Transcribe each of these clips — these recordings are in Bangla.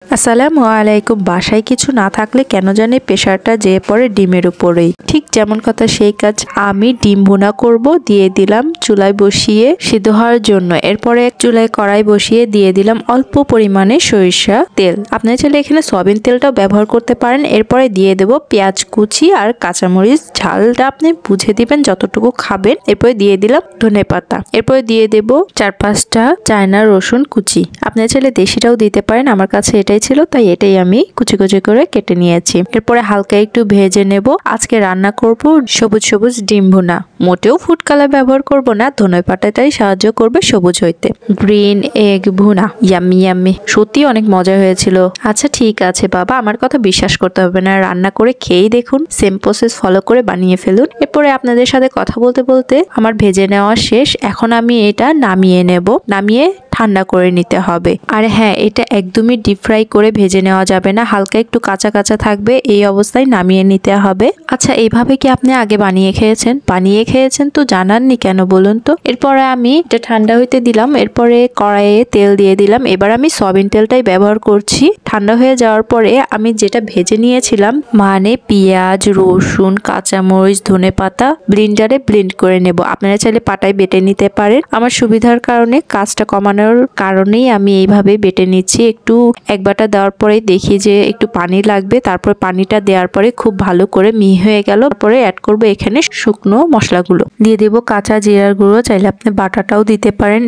আসসালামু আলাইকুম। বাসায় কিছু না থাকলে কেন জানি প্রেশারটা যেয়ে পড়ে ডিমের উপরেই। ঠিক যেমন কথা সেই কাজ। আমি ডিম ভুনা করব, দিয়ে দিলাম চুলায় বসিয়ে সিদ্ধ হওয়ার জন্য। এরপরে চুলায় কড়াই বসিয়ে দিয়ে দিলাম অল্প পরিমাণে সরিষা তেল। আপনারা চাইলে এখানে সয়াবিন তেলটাও ব্যবহার করতে পারেন। এরপরে দিয়ে দেব পেঁয়াজ কুচি আর কাঁচামরিচ। ঝালটা আপনি বুঝে দিবেন যতটুকু খাবেন। এরপরে দিয়ে দিলাম ধনেপাতা। এরপরে দিয়ে দেব 4-5টা চায়না রসুন কুচি। আপনারা চাইলে দেশিটাও দিতে পারেন। আমার কাছে এটাই ছিল, তাই এটাই আমি কুচি কুচি করে কেটে নিয়েছি। এরপরে হালকা একটু ভেজে নেব। আজকে রান্না করব সবুজ সবুজ ডিম ভুনা। মোটেও ফুড কালার ব্যবহার করব না, ধনেপাতাটাই সাহায্য করবে সবুজ হইতে। গ্রিন এগ ভুনা, ইয়াম্মি ইয়াম্মি, সত্যি অনেক মজা হয়েছিল। আচ্ছা ঠিক আছে বাবা, আমার কথা বিশ্বাস করতে হবে না, রান্না করে খেয়েই দেখুন। সেম প্রসেস ফলো করে বানিয়ে ফেলুন। এরপরে আপনাদের সাথে কথা বলতে বলতে আমার ভেজে নেওয়া শেষ। এখন আমি এটা নামিয়ে নেব। নামিয়ে ঠান্ডা করে নিতে হবে। আর হ্যাঁ, এটা একদমই ডিপ ফ্রাই করে ভেজে নেওয়া যাবে না, হালকা একটু কাঁচা কাঁচা থাকবে। এই অবস্থায় নামিয়ে নিতে হবে। আচ্ছা, এইভাবে কি আপনি আগে বানিয়ে খেয়েছেন? বানিয়ে খেয়েছেন তো জানাননি কেন বলুন তো। এরপরে আমি এটা ঠান্ডা হইতে দিলাম। এরপরে কড়াইয়ে তেল দিয়ে দিলাম। এবার আমি সয়াবিন তেলটাই ব্যবহার করছি। ঠান্ডা হয়ে যাওয়ার পরে আমি যেটা ভেজে নিয়েছিলাম, মানে পেঁয়াজ, রসুন, কাঁচামরিচ, ধনেপাতা ব্লেন্ডারে ব্লেন্ড করে নেব। আপনারা চাইলে পাটায় বেটে নিতে পারেন। আমার সুবিধার কারণে, কাজটা কমানোর কারণেই আমি এইভাবে বেটে নিচ্ছি। একটু এক বাটা দেওয়ার পরে দেখি যে একটু পানি লাগবে। তারপর পানিটা দেওয়ার পরে খুব ভালো করে মিহি হয়ে গেল। তারপরে অ্যাড করব এখানে শুকনো মশলাগুলো। দিয়ে দেব কাঁচা জিরার গুঁড়ো, চাইলে আপনি বাটাটাও দিতে পারেন।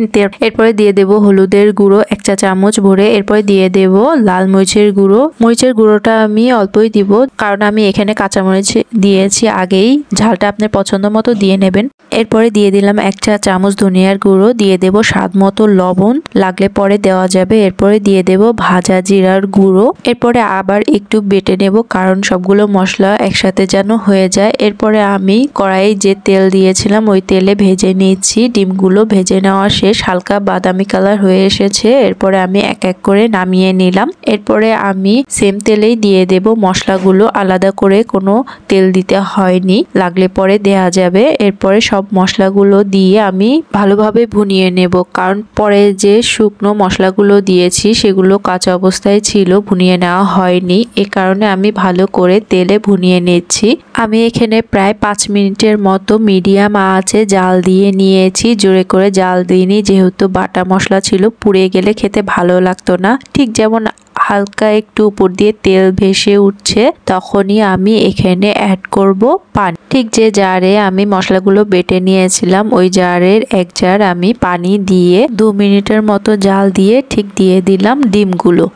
এরপরে দিয়ে দেব হলুদের গুঁড়ো 1 চা চামচ ভরে। এরপরে দিয়ে দেব লাল মরিচের গুঁড়ো। মরিচের গুঁড়োটা আমি অল্পই দিব, কারণ আমি এখানে কাঁচামরিচ দিয়েছি আগেই। ঝালটা আপনার পছন্দ মতো দিয়ে নেবেন। এরপরে দিয়ে দিলাম 1 চা চামচ ধনিয়ার গুঁড়ো। দিয়ে দেব স্বাদ মতো লবণ, লাগলে পরে দেওয়া যাবে। এরপরে দিয়ে দেব ভাজা জিরার গুঁড়ো। এরপরে আবার একটু বেটে নেব, কারণ সবগুলো মশলা একসাথে যেন হয়ে যায়। এরপরে আমি কড়াইয়ে যে তেল দিয়েছিলাম ওই তেলে ভেজে নিচ্ছি। ডিমগুলো ভেজে নেওয়া শেষ, হালকা বাদামি কালার হয়ে এসেছে। এরপরে আমি এক এক করে নামিয়ে নিলাম। এরপরে আমি সেম তেলেই দিয়ে দেব মশলাগুলো, আলাদা করে কোনো তেল দিতে হয়নি, লাগলে পরে দেয়া যাবে। এরপরে সব মশলাগুলো দিয়ে আমি ভালোভাবে ভুনিয়ে নেব, কারণ পরে যে শুকনো মশলাগুলো দিয়েছি সেগুলো কাঁচা অবস্থায় ছিল, ভুনিয়ে নেওয়া হয়নি। এ কারণে আমি ভালো করে তেলে ভুনিয়ে নিচ্ছি। আমি এখানে প্রায় 5 মিনিটের মতো মিডিয়াম আঁচে জাল দিয়ে নিয়েছি। জোরে করে জাল দিইনি, যেহেতু বাটা মশলা ছিল, পুড়ে গেলে খেতে ভালো লাগতো না। ঠিক যেমন হালকা একটু উপর দিয়ে তেল ভেসে উঠছে, তখনই আমি এখানে অ্যাড করব পানি। ঠিক যে জারে আমি মশলাগুলো বেটে নিয়েছিলাম, ওই জারের 1 জার আমি পানি দিয়ে 2 মিনিটের মতো জাল দিয়ে ঠিক দিয়ে দিলাম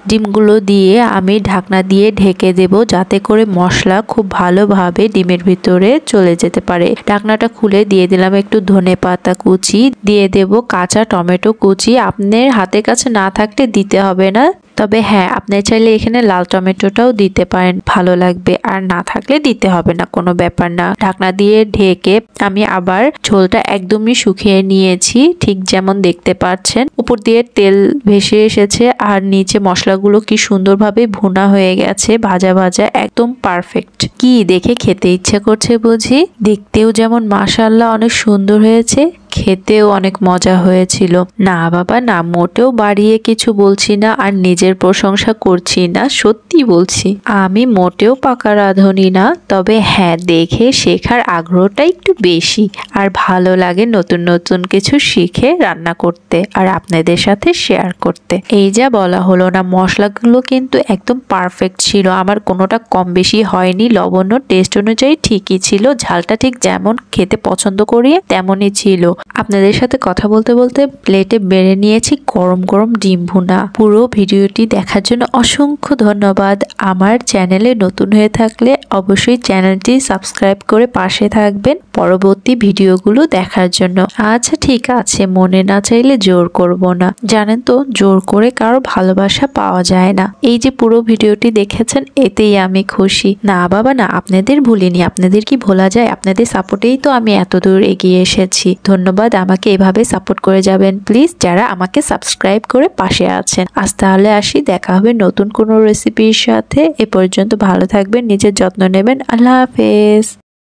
ডিমগুলো দিয়ে আমি ঢাকনা দিয়ে ঢেকে দেব, যাতে করে মশলা খুব ভালোভাবে ডিমের ভিতরে চলে যেতে পারে। ঢাকনাটা খুলে দিয়ে দিলাম একটু ধনেপাতা কুচি, দিয়ে দেব কাঁচা টমেটো কুচি। আপনার হাতের কাছে না থাকলে দিতে হবে না, তবে হ্যাঁ, আপনি চাইলে এখানে লাল টমেটোটাও দিতে পারেন, ভালো লাগবে। আর না থাকলে দিতে হবে না, কোনো ব্যাপার না। ঢাকনা দিয়ে ঢেকে আমি আবার ঝোলটা একদমই শুকিয়ে নিয়েছি। ঠিক যেমন দেখতে পাচ্ছেন, উপর দিয়ে তেল ভেসে এসেছে আর নিচে মশলাগুলো কি সুন্দরভাবে ভুনা হয়ে গেছে, ভাজা ভাজা, একদম পারফেক্ট। কি দেখে খেতে ইচ্ছে করছে বুঝি? দেখতেও যেমন মাশাআল্লাহ অনেক সুন্দর হয়েছে, খেতেও অনেক মজা হয়েছিল। না বাবা না, মোটেও বাড়িয়ে কিছু বলছি না আর নিজের প্রশংসা করছি না, সত্যি বলছি। আমি মোটেও পাকা রাঁধুনি না, তবে হ্যাঁ, দেখে শেখার আগ্রহটা একটু বেশি। আর ভালো লাগে নতুন নতুন কিছু শিখে রান্না করতে আর আপনাদের সাথে শেয়ার করতে। এই যা বলা হলো না, মশলাগুলো কিন্তু একদম পারফেক্ট ছিল, আমার কোনোটা কম বেশি হয়নি। লবণ টেস্ট অনুযায়ী ঠিকই ছিল, ঝালটা ঠিক যেমন খেতে পছন্দ করি তেমনই ছিল। আপনাদের সাথে কথা বলতে বলতে প্লেটে বেড়ে নিয়েছি গরম গরম ডিম ভুনা। পুরো ভিডিওটি দেখার জন্য অসংখ্য ধন্যবাদ। আমার চ্যানেলে নতুন হয়ে থাকলে অবশ্যই চ্যানেলটি সাবস্ক্রাইব করে পাশে থাকবেন পরবর্তী ভিডিওগুলো দেখার জন্য। আচ্ছা ঠিক আছে, মনে না চাইলে জোর করব না। জানেন তো, জোর করে কারো ভালোবাসা পাওয়া যায় না। এই যে পুরো ভিডিওটি দেখেছেন, এতেই আমি খুশি। না বাবা না, আপনাদের ভুলিনি, আপনাদের কি ভোলা যায়? আপনাদের সাপোর্টেই তো আমি এত দূর এগিয়ে এসেছি। ধন্যবাদ, আমাকে এভাবে সাপোর্ট করে যাবেন প্লিজ, যারা আমাকে সাবস্ক্রাইব করে পাশে আছেন। আজ তাহলে আসি, দেখা হবে নতুন কোনো রেসিপির সাথে। এ পর্যন্ত ভালো থাকবেন, নিজের যত্ন নেবেন। আল্লাহ হাফেজ।